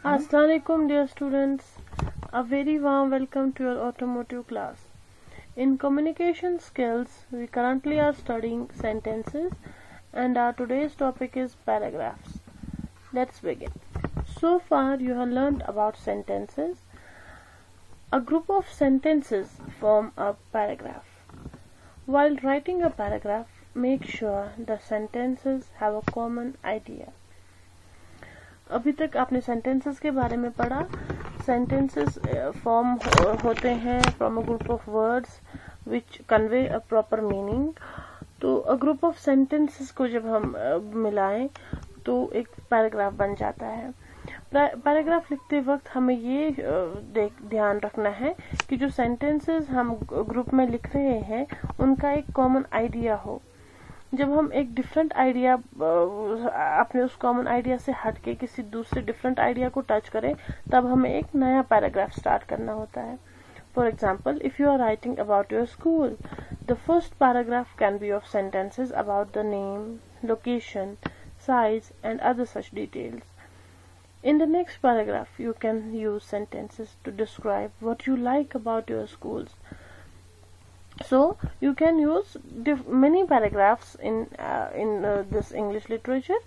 Assalamualaikum dear students, a very warm welcome to your automotive class. In communication skills, we currently are studying sentences and our today's topic is paragraphs. Let's begin. So far you have learned about sentences. A group of sentences form a paragraph. While writing a paragraph, make sure the sentences have a common idea. अभी तक आपने sentences के बारे में पढ़ा. Sentences form होते हैं from a group of words which convey a proper meaning. तो अ ग्रुप ऑफ सेंटेंसेस को जब हम मिलाएं तो एक पैराग्राफ बन जाता है. पैराग्राफ लिखते वक्त हमें ये ध्यान रखना है कि जो सेंटेंसेस हम ग्रुप में लिख रहे हैं उनका एक कॉमन आइडिया हो. जब हम एक डिफरेंट आइडिया अपने उस कॉमन आइडिया से हटके किसी दूसरे डिफरेंट आइडिया को टच करें तब हमें एक नया पैराग्राफ स्टार्ट करना होता है. For example, if you are writing about your school, the first paragraph can be of sentences about the name, location, size and other such details. In the next paragraph, you can use sentences to describe what you like about your schools. So you can use many paragraphs in this English literature.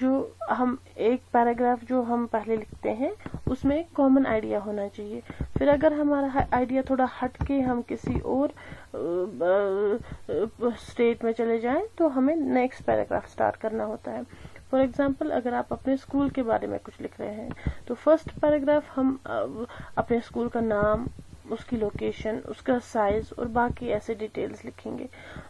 जो हम एक paragraph जो हम पहले लिखते हैं उसमें एक कॉमन आइडिया होना चाहिए. फिर अगर हमारा आइडिया थोड़ा हट के हम किसी और स्टेट में चले जाएं तो हमें नेक्स्ट पैराग्राफ स्टार्ट करना होता है. फॉर एग्जाम्पल, अगर आप अपने स्कूल के बारे में कुछ लिख रहे हैं तो फर्स्ट पैराग्राफ हम अपने स्कूल का नाम, उसकी लोकेशन, उसका साइज और बाकी ऐसे डिटेल्स लिखेंगे.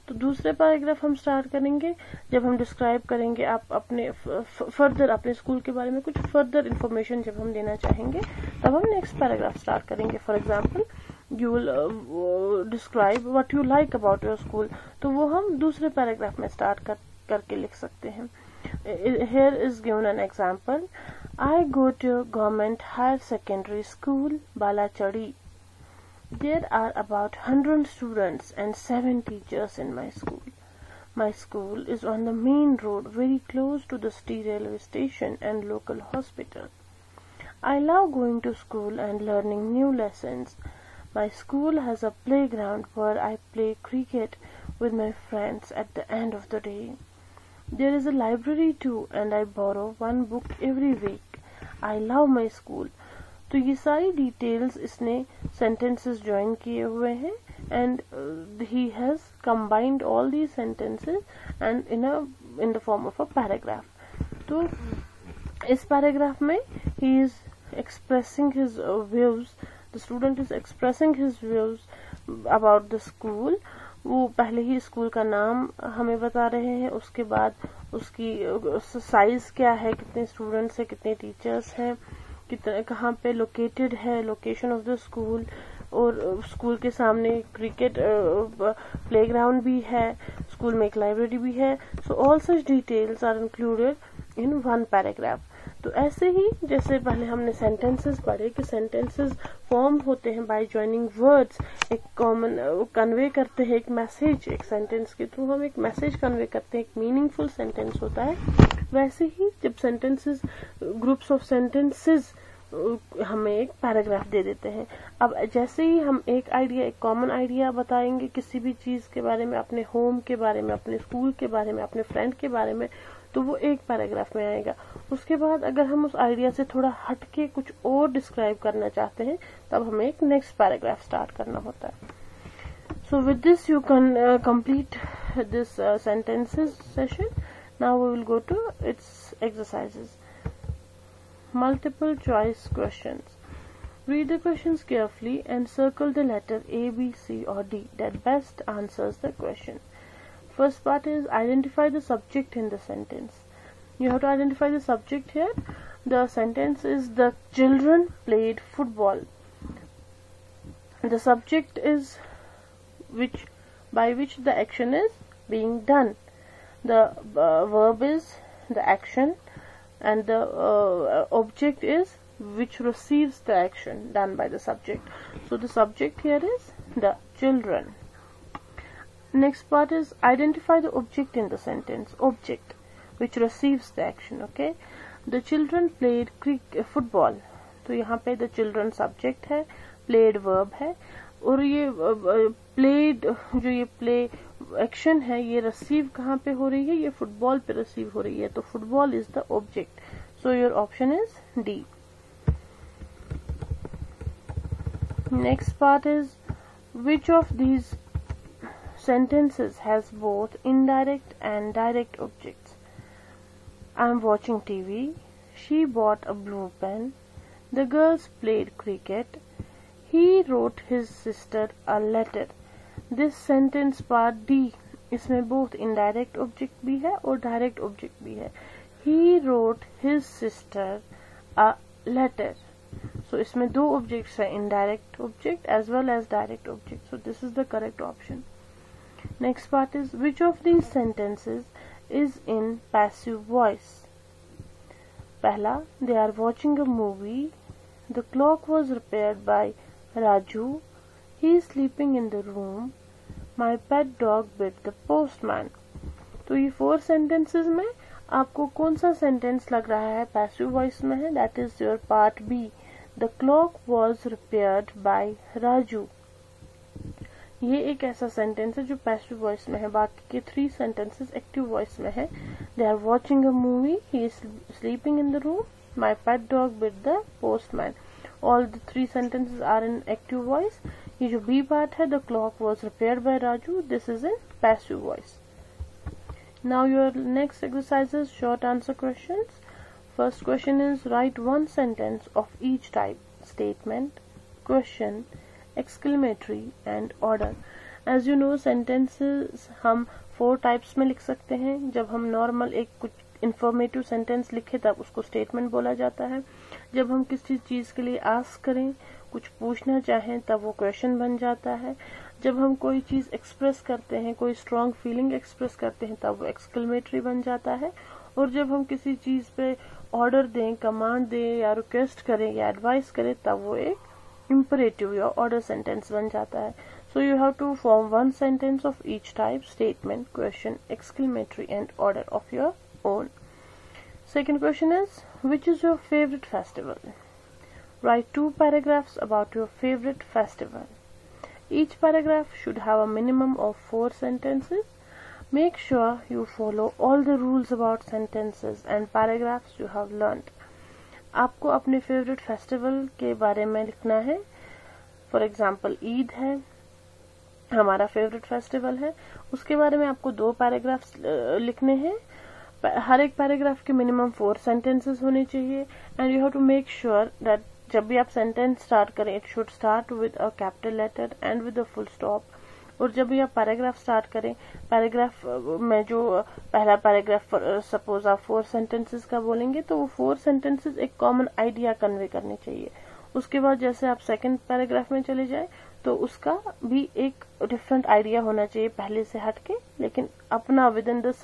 तो दूसरे पैराग्राफ हम स्टार्ट करेंगे जब हम डिस्क्राइब करेंगे आप अपने फर्दर अपने स्कूल के बारे में कुछ फर्दर इंफॉर्मेशन जब हम देना चाहेंगे तब हम नेक्स्ट पैराग्राफ स्टार्ट करेंगे. For example, you will describe what you like about your school, तो वो हम दूसरे पैराग्राफ में स्टार्ट करके लिख सकते हैं. Here is given an example. I go to government higher secondary school, Balachadi. There are about 100 students and 7 teachers in my school. My school is on the main road very close to the city railway station and local hospital. I love going to school and learning new lessons. My school has a playground where I play cricket with my friends at the end of the day. There is a library too and I borrow one book every week. I love my school. तो ये सारी details इसने sentences join किए हुए हैं and he has combined all the sentences and in the form of a paragraph. तो इस paragraph में he is expressing his views, the student is expressing his views about the school. वो पहले ही school का नाम हमें बता रहे हैं, उसके बाद उसकी साइज क्या है, कितने स्टूडेंट्स हैं, कितने टीचर्स हैं, कितना कहाँ पे लोकेटेड है, लोकेशन ऑफ द स्कूल, और स्कूल के सामने क्रिकेट प्लेग्राउंड भी है, स्कूल में एक लाइब्रेरी भी है. So all such details are included in one paragraph. तो ऐसे ही जैसे पहले हमने सेंटेंसेस पढ़े कि सेंटेंसेस फॉर्म होते हैं बाय ज्वाइनिंग वर्ड्स, एक कॉमन कन्वे करते हैं एक मैसेज. एक सेंटेंस के थ्रू हम एक मैसेज कन्वे करते हैं, एक मीनिंगफुल सेंटेंस होता है. वैसे ही जब सेंटेंसेस ग्रुप्स ऑफ सेंटेंसेस हमें एक पैराग्राफ दे देते हैं. अब जैसे ही हम एक आइडिया, एक कॉमन आइडिया बताएंगे किसी भी चीज के बारे में, अपने होम के बारे में, अपने स्कूल के बारे में, अपने फ्रेंड के बारे में, तो वो एक पैराग्राफ में आएगा. उसके बाद अगर हम उस आइडिया से थोड़ा हटके कुछ और डिस्क्राइब करना चाहते हैं तब हमें एक नेक्स्ट पैराग्राफ स्टार्ट करना होता है. So with this you can complete this sentences session. Now we will go to its exercises. Multiple choice questions. Read the questions carefully and circle the letter A, B, C or D that best answers the question. First part is identify the subject in the sentence. You have to identify the subject here. The sentence is the children played football. The subject is by which the action is being done. The verb is the action and the object is which receives the action done by the subject. So the subject here is the children. Next part is identify the object in the sentence. Object which receives the action. Okay, the children played football, तो यहाँ पे the children subject है, played verb है, और ये played जो ये play action है ये रिसीव कहाँ पे हो रही है, ये फुटबॉल पे रिसीव हो रही है, तो football is the object, so your option is D. Next part is which of these sentences has both indirect and direct objects? I am watching TV. She bought a blue pen. The girls played cricket. He wrote his sister a letter. This sentence part D, इसमें both indirect object भी है और direct object भी है. He wrote his sister a letter. So इसमें दो objects है, indirect object as well as direct object. So this is the correct option. Next part is which of these sentences is in passive voice? पहला, they are watching a movie. The clock was repaired by Raju. He is sleeping in the room. My pet dog bit the postman. तो ये 4 sentences में आपको कौन सा sentence लग रहा है passive voice में है? That is your part B. The clock was repaired by Raju. ये एक ऐसा सेंटेंस है जो पैसिव वॉइस में है, बाकी के 3 sentences एक्टिव वॉइस में है. They are watching a movie. He is sleeping in the room. My pet dog bit the postman. All the 3 sentences are in active voice. ये जो B part है, the clock was repaired by Raju, this is in passive voice. Now your next exercise is short answer questions. First question is write one sentence of each type: statement, question, exclamatory and order. As you know, sentences हम 4 types में लिख सकते हैं. जब हम normal एक कुछ informative sentence लिखे तब उसको स्टेटमेंट बोला जाता है. जब हम किसी चीज के लिए आस्क करें, कुछ पूछना चाहें, तब वो क्वेश्चन बन जाता है. जब हम कोई चीज एक्सप्रेस करते हैं, कोई स्ट्रॉन्ग फीलिंग एक्सप्रेस करते हैं, तब वो एक्सक्लेमेटरी बन जाता है. और जब हम किसी चीज पे ऑर्डर दें, कमांड दें या रिक्वेस्ट करें या एडवाइस करें, तब वो एक इम्परेटिव या ऑर्डर सेंटेंस बन जाता है. So you have to form one sentence of each type: statement, question, exclamatory and order of your own. Second question is, which is your favorite festival? Write 2 paragraphs about your favorite festival. Each paragraph should have a minimum of 4 sentences. Make sure you follow all the rules about sentences and paragraphs you have learnt. आपको अपने favourite festival के बारे में लिखना है. For example Eid है, हमारा favourite festival है, उसके बारे में आपको 2 पैराग्राफ्स लिखने हैं. हर एक पैराग्राफ के मिनिमम 4 सेंटेंसेस होने चाहिए. And you have to make sure that जब भी आप सेंटेंस स्टार्ट करें, it should start with a capital letter and with a full stop. और जब भी आप पैराग्राफ स्टार्ट करें, पैराग्राफ में जो पहला पैराग्राफ सपोज आप 4 सेंटेंसेस का बोलेंगे, तो वो 4 सेंटेंसेस एक कॉमन आइडिया कन्वे करने चाहिए. उसके बाद जैसे आप सेकंड पैराग्राफ में चले जाए, तो उसका भी एक डिफरेंट आइडिया होना चाहिए पहले से हटके, लेकिन अपना with in the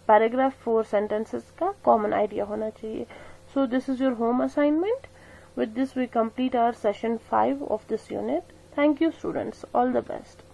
paragraph 4 sentences का कॉमन आइडिया होना चाहिए. So this is your home assignment. With this we complete our session 5 of this unit. Thank you students. All the best.